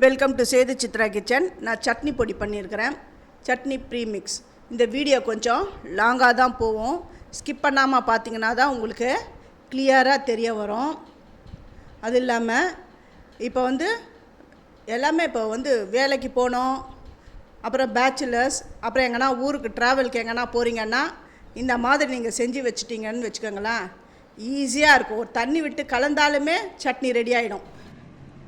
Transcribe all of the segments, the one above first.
Welcome to Sethu Chitra kitchen. நான் சட்னி பொடி பண்ணியிருக்கிறேன், சட்னி ப்ரீமிக்ஸ். இந்த வீடியோ கொஞ்சம் லாங்காக தான் போகும். ஸ்கிப் பண்ணாமல் பார்த்தீங்கன்னா தான் உங்களுக்கு கிளியராக தெரிய வரும். அது இல்லாமல் இப்போ எல்லாமே இப்போ வேலைக்கு போனோம், அப்புறம் பேச்சுலர்ஸ், அப்புறம் எங்கன்னா ஊருக்கு ட்ராவலுக்கு எங்கன்னா போகிறீங்கன்னா இந்த மாதிரி நீங்கள் செஞ்சு வச்சுட்டிங்கன்னு வச்சுக்கோங்களேன், ஈஸியாக இருக்கும். ஒரு தண்ணி விட்டு கலந்தாலுமே சட்னி ரெடி ஆகிடும்.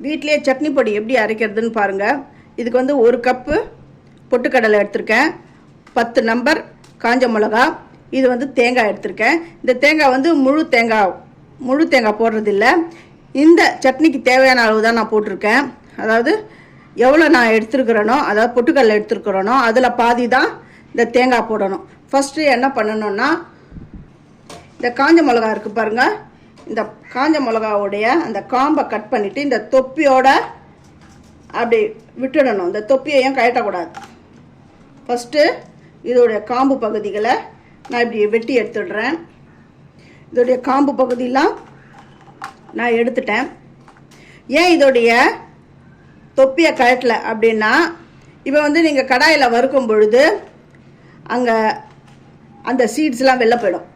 வீட்டிலே சட்னி பொடி எப்படி அரைக்கிறதுன்னு பாருங்கள். இதுக்கு 1 கப்பு பொட்டுக்கடலை எடுத்திருக்கேன், 10 நம்பர் காஞ்ச மிளகா, இது தேங்காய் எடுத்திருக்கேன். இந்த தேங்காய் முழு தேங்காய் போடுறதில்ல. இந்த சட்னிக்கு தேவையான அளவு தான் நான் போட்டிருக்கேன். அதாவது எவ்வளோ நான் எடுத்துருக்கிறேனோ, அதாவது பொட்டுக்கடலை எடுத்துருக்கிறேனோ அதில் பாதி தான் இந்த தேங்காய் போடணும். ஃபஸ்ட்டு என்ன பண்ணணுன்னா, இந்த காஞ்ச மிளகா இருக்குது பாருங்கள், இந்த காஞ்ச மிளகாவுடைய அந்த காம்பை கட் பண்ணிவிட்டு இந்த தொப்பியோட அப்படி விட்டுடணும். இந்த தொப்பியையும் கழட்டக்கூடாது. ஃபஸ்ட்டு இதோடைய காம்பு பகுதிகளை நான் இப்படி வெட்டி எடுத்துடுறேன். இதோடைய காம்பு பகுதியெலாம் நான் எடுத்துட்டேன். ஏன் இதோடைய தொப்பியை கழட்டலை அப்படின்னா, இப்போ நீங்கள் கடாயில் வறுக்கும் பொழுது அங்கே அந்த சீட்ஸ்லாம் வெளில போயிடும்,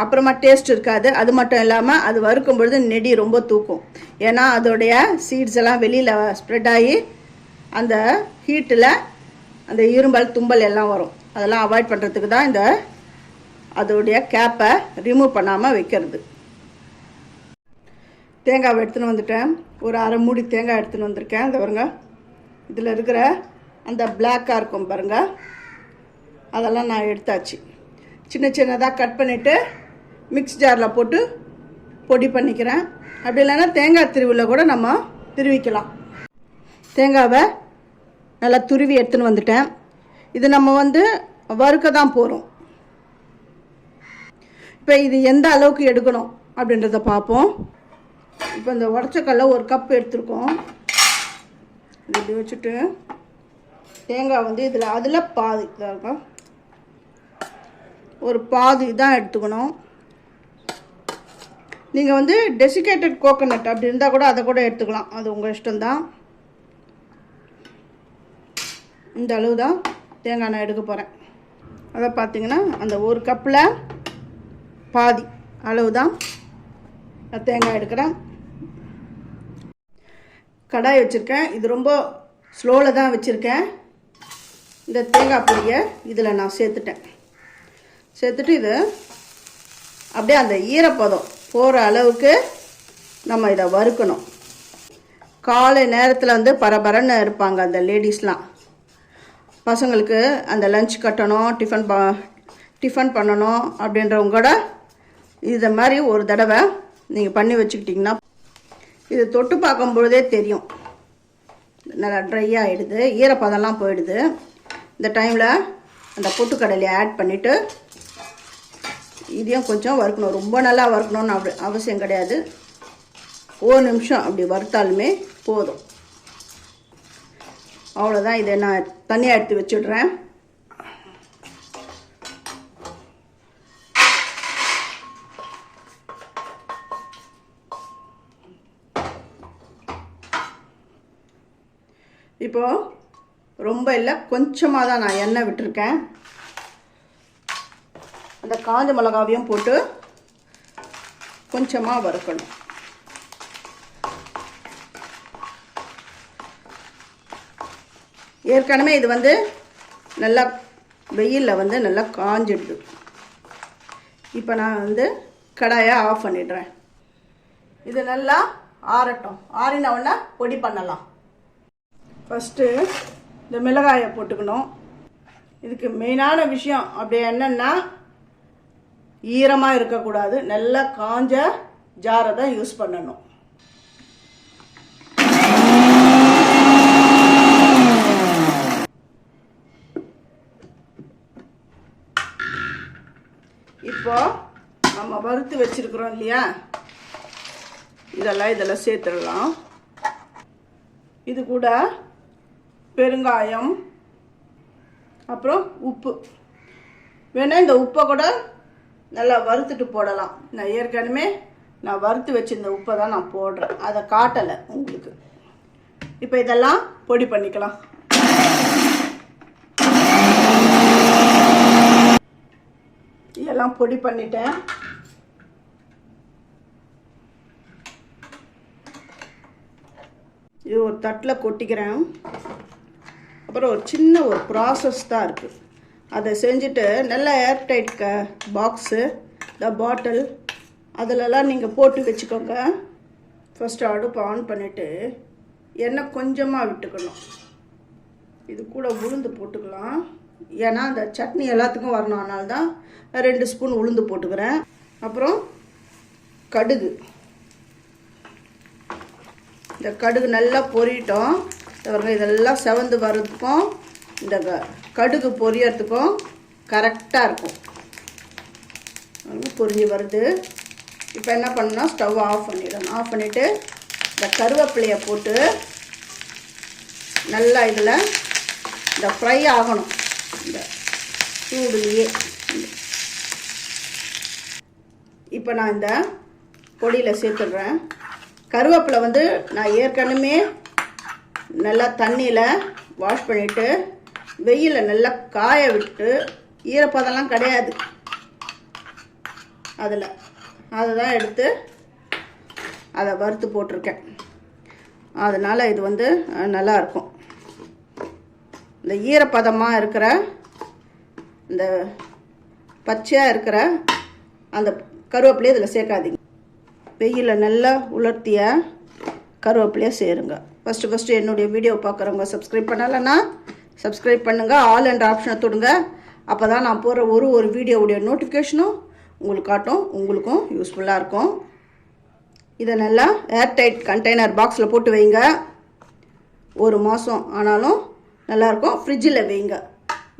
அப்புறமா டேஸ்ட் இருக்காது. அது மட்டும் இல்லாமல் அது வறுக்கும் பொழுது நெடி ரொம்ப தூக்கும். ஏன்னா அதோடைய சீட்ஸ் எல்லாம் வெளியில் ஸ்ப்ரெட் ஆகி அந்த ஹீட்டில் அந்த இரும்பல் தும்பல் எல்லாம் வரும். அதெல்லாம் அவாய்ட் பண்ணுறதுக்கு தான் இந்த அதோடைய கேப்பை ரிமூவ் பண்ணாமல் வைக்கிறது. தேங்காவை எடுத்துன்னு வந்துட்டேன். ஒரு அரை மூடி தேங்காய் எடுத்துன்னு வந்திருக்கேன். இந்த பாருங்க, இதில் இருக்கிற அந்த பிளாக்காக இருக்கும் பாருங்கள், அதெல்லாம் நான் எடுத்தாச்சு. சின்ன சின்னதாக கட் பண்ணிவிட்டு மிக்ஸ் ஜாரில் போட்டு பொடி பண்ணிக்கிறேன். அப்படி இல்லைன்னா தேங்காய் திருவியில் கூட நம்ம திருவிக்கலாம். தேங்காவை நல்லா துருவி எடுத்துன்னு வந்துட்டேன். இது நம்ம வறுக்க தான் போகிறோம். இப்போ இது எந்த அளவுக்கு எடுக்கணும் அப்படின்றத பார்ப்போம். இப்போ இந்த உடச்சக்கல்ல 1 கப் எடுத்துருக்கோம். இப்படி வச்சுட்டு தேங்காய் அதில் பாதி இருக்கும், ஒரு பாதி தான் எடுத்துக்கணும். நீங்கள் டெசிகேட்டட் கோகோனட் அப்படி இருந்தால் கூட அதை கூட எடுத்துக்கலாம், அது உங்கள் இஷ்டம்தான். இந்த அளவு தான் தேங்காய் நான் எடுக்க போகிறேன். அதை பார்த்தீங்கன்னா அந்த 1 கப்பில் பாதி அளவு தான் நான் தேங்காய் எடுக்கிறேன். கடாய் வச்சுருக்கேன். இது ரொம்ப ஸ்லோவில் தான் வச்சுருக்கேன். இந்த தேங்காய் பொடியை இதில் நான் சேர்த்துட்டு இது அப்படியே அந்த ஈரப்பதம் போகிற அளவுக்கு நம்ம இதை வறுக்கணும். காலை நேரத்தில் பரபரன்னு இருப்பாங்க அந்த லேடிஸ்லாம். பசங்களுக்கு அந்த லஞ்ச் கட்டணும், டிஃபன் பண்ணணும் அப்படின்றவங்க கூட இதை மாதிரி ஒரு தடவை நீங்கள் பண்ணி வச்சுக்கிட்டிங்கன்னா இது தொட்டு பார்க்கும்பொழுதே தெரியும், நல்லா ட்ரை ஆகிடுது, ஈரப்பதம்லாம் போயிடுது. இந்த டைமில் அந்த பொட்டுக்கடலையை ஆட் பண்ணிவிட்டு இதையும் கொஞ்சம் வறுக்கணும். ரொம்ப நல்லா வறுக்கணும்னு அவசியம் கிடையாது, 1 நிமிஷம் அப்படி வறுத்தாலுமே போதும். அவ்வளோதான். இதை நான் தனியாக எடுத்து வச்சுடுறேன். இப்போது ரொம்ப இல்லை, கொஞ்சமாக தான் நான் எண்ணெய் விட்டுருக்கேன். அந்த காஞ்ச மிளகாவையும் போட்டு கொஞ்சமாக வறுக்கணும். ஏற்கனவே இது நல்லா வெயிலில் நல்லா காஞ்சிடுது. இப்போ நான் கடாயை ஆஃப் பண்ணிடுறேன். இது நல்லா ஆறட்டும். ஆறின உடனே பொடி பண்ணலாம். ஃபஸ்ட்டு இந்த மிளகாயை போட்டுக்கணும். இதுக்கு மெயினான விஷயம் அப்படி என்னென்னா, ஈரமாக இருக்கக்கூடாது, நல்லா காஞ்ச ஜாரை தான் யூஸ் பண்ணணும். இப்போ நம்ம வறுத்து வச்சிருக்கிறோம் இல்லையா, இதெல்லாம் சேர்த்துடலாம். இது கூட பெருங்காயம், அப்புறம் உப்பு வேணா, இந்த உப்பை கூட நல்லா வறுத்துட்டு போடலாம். நான் ஏற்கனவே வறுத்து வச்சிருந்த உப்பை தான் நான் போடுறேன், அதை காட்டலை உங்களுக்கு. இப்போ இதெல்லாம் பொடி பண்ணிக்கலாம். இதெல்லாம் பொடி பண்ணிட்டேன். இது ஒரு தட்டில் கொட்டிக்கிறேன். அப்புறம் ஒரு சின்ன ஒரு ப்ராசஸ் தான் இருக்குது. அதை செஞ்சுட்டு நல்லா ஏர்டைட் பாக்ஸு, இந்த பாட்டில் அதிலெல்லாம் நீங்கள் போட்டு வச்சுக்கோங்க. ஃபஸ்ட்டு அடுப்பு ஆன் பண்ணிவிட்டு எண்ணெய் கொஞ்சமாக விட்டுக்கணும். இது கூட உளுந்து போட்டுக்கலாம். ஏன்னா அந்த சட்னி எல்லாத்துக்கும் வரணும், அதனால தான் 2 ஸ்பூன் உளுந்து போட்டுக்கிறேன். அப்புறம் கடுகு, இந்த கடுகு நல்லா பொரியட்டும். இதெல்லாம் செவந்து வர்றதுக்கும் இந்த கடுகு பொரியறதுக்கும் கரெக்டாக இருக்கும். பொரிஞ்சு வருது. இப்போ என்ன பண்ணணும், ஸ்டவ் ஆஃப் பண்ணிடணும். ஆஃப் பண்ணிவிட்டு இந்த கருவேப்பிலையை போட்டு நல்லா இதில் இந்த ஃப்ரை ஆகணும். இந்த சூடுலேயே இப்போ நான் இந்த பொடியில் சேர்த்துடுறேன். கருவேப்பிலை வந்து நான் ஏற்கனவே நல்லா தண்ணியில் வாஷ் பண்ணிவிட்டு வெயிலில் நல்லா காய விட்டு, ஈரப்பதெல்லாம் கிடையாது அதில், அதை தான் எடுத்து அதை வறுத்து போட்டிருக்கேன். அதனால் இது வந்து நல்லாயிருக்கும். இந்த ஈரப்பதமாக இருக்கிற, இந்த பச்சையாக இருக்கிற அந்த கருவேப்பிலையை இதில் சேர்க்காதீங்க. வெயிலில் நல்லா உலர்த்திய கருவேப்பிலையை சேருங்க. ஃபஸ்ட்டு என்னுடைய வீடியோ பார்க்குறவங்க சப்ஸ்கிரைப் பண்ணலைன்னா சப்ஸ்கிரைப் பண்ணுங்கள். ஆல் என்ற ஆப்ஷனை தொடுங்க. அப்போ தான் நான் போடுற ஒரு வீடியோவுடைய நோட்டிஃபிகேஷனும் உங்களுக்கு காட்டும், உங்களுக்கும் யூஸ்ஃபுல்லாக இருக்கும். இதை நல்லா ஏர்டைட் கண்டெய்னர் பாக்ஸில் போட்டு வைங்க. 1 மாதம் ஆனாலும் நல்லாயிருக்கும். ஃப்ரிட்ஜில் வைங்க.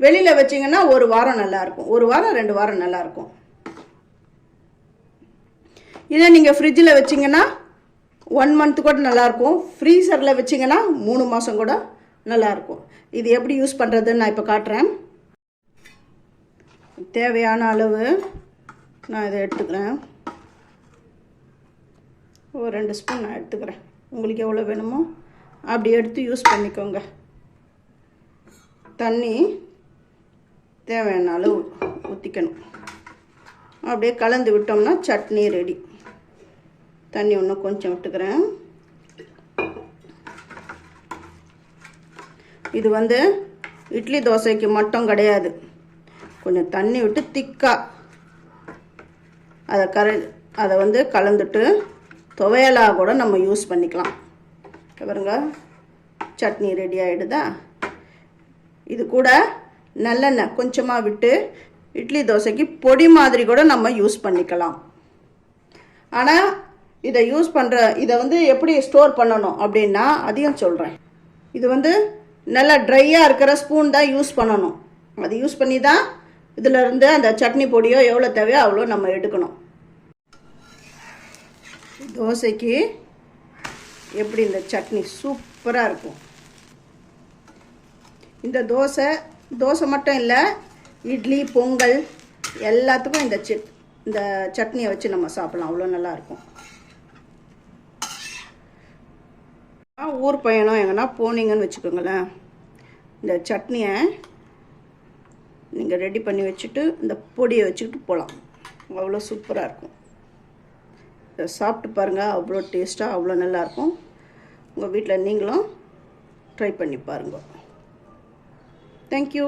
வெளியில் வச்சிங்கன்னா 1 வாரம் நல்லாயிருக்கும், 1 வாரம் 2 வாரம் நல்லாயிருக்கும். இதை நீங்கள் ஃப்ரிட்ஜில் வச்சிங்கன்னா 1 மந்த் கூட நல்லாயிருக்கும். ஃப்ரீசரில் வச்சிங்கன்னா 3 மாதம் கூட நல்லாயிருக்கும். இது எப்படி யூஸ் பண்ணுறதுன்னு நான் இப்போ காட்டுறேன். தேவையான அளவு நான் இதை எடுத்துக்கிறேன். ஒரு 2 ஸ்பூன் நான் எடுத்துக்கிறேன். உங்களுக்கு எவ்வளோ வேணுமோ அப்படி எடுத்து யூஸ் பண்ணிக்கோங்க. தண்ணி தேவையான அளவு ஊற்றிக்கணும். அப்படியே கலந்து விட்டோம்னா சட்னி ரெடி. தண்ணி இன்னும் கொஞ்சம் விட்டுக்கிறேன். இது வந்து இட்லி தோசைக்கு மட்டும் கிடையாது, கொஞ்சம் தண்ணி விட்டு திக்காக அதை வந்து கலந்துட்டு துவையலாக கூட நம்ம யூஸ் பண்ணிக்கலாம். பாருங்க, சட்னி ரெடி ஆகிடுதா. இது கூட நல்லெண்ணெய் கொஞ்சமாக விட்டு இட்லி தோசைக்கு பொடி மாதிரி கூட நம்ம யூஸ் பண்ணிக்கலாம். ஆனால் இதை வந்து எப்படி ஸ்டோர் பண்ணணும் அப்படின்னா அதையும் சொல்கிறேன். இது வந்து நல்லா ட்ரையாக இருக்கிற ஸ்பூன் தான் யூஸ் பண்ணணும். அது யூஸ் பண்ணி தான் இதில் இருந்து அந்த சட்னி பொடியோ எவ்வளோ தேவையோ அவ்வளோ நம்ம எடுக்கணும். தோசைக்கு எப்படி இந்த சட்னி சூப்பராக இருக்கும். இந்த தோசை மட்டும் இல்லை, இட்லி பொங்கல் எல்லாத்துக்கும் இந்த சட்னியை வச்சு நம்ம சாப்பிடலாம். அவ்வளோ நல்லாயிருக்கும். ஊர் பயணம் எங்கன்னா போனீங்கன்னு வச்சுக்கோங்களேன், இந்த சட்னியை நீங்கள் ரெடி பண்ணி வச்சுட்டு இந்த பொடியை வச்சுக்கிட்டு போகலாம். அவ்வளோ சூப்பராக இருக்கும். இதை சாப்பிட்டு பாருங்கள், அவ்வளோ டேஸ்ட்டாக அவ்வளோ நல்லாயிருக்கும். உங்கள் வீட்டில் நீங்களும் ட்ரை பண்ணி பாருங்கள். தேங்க்யூ.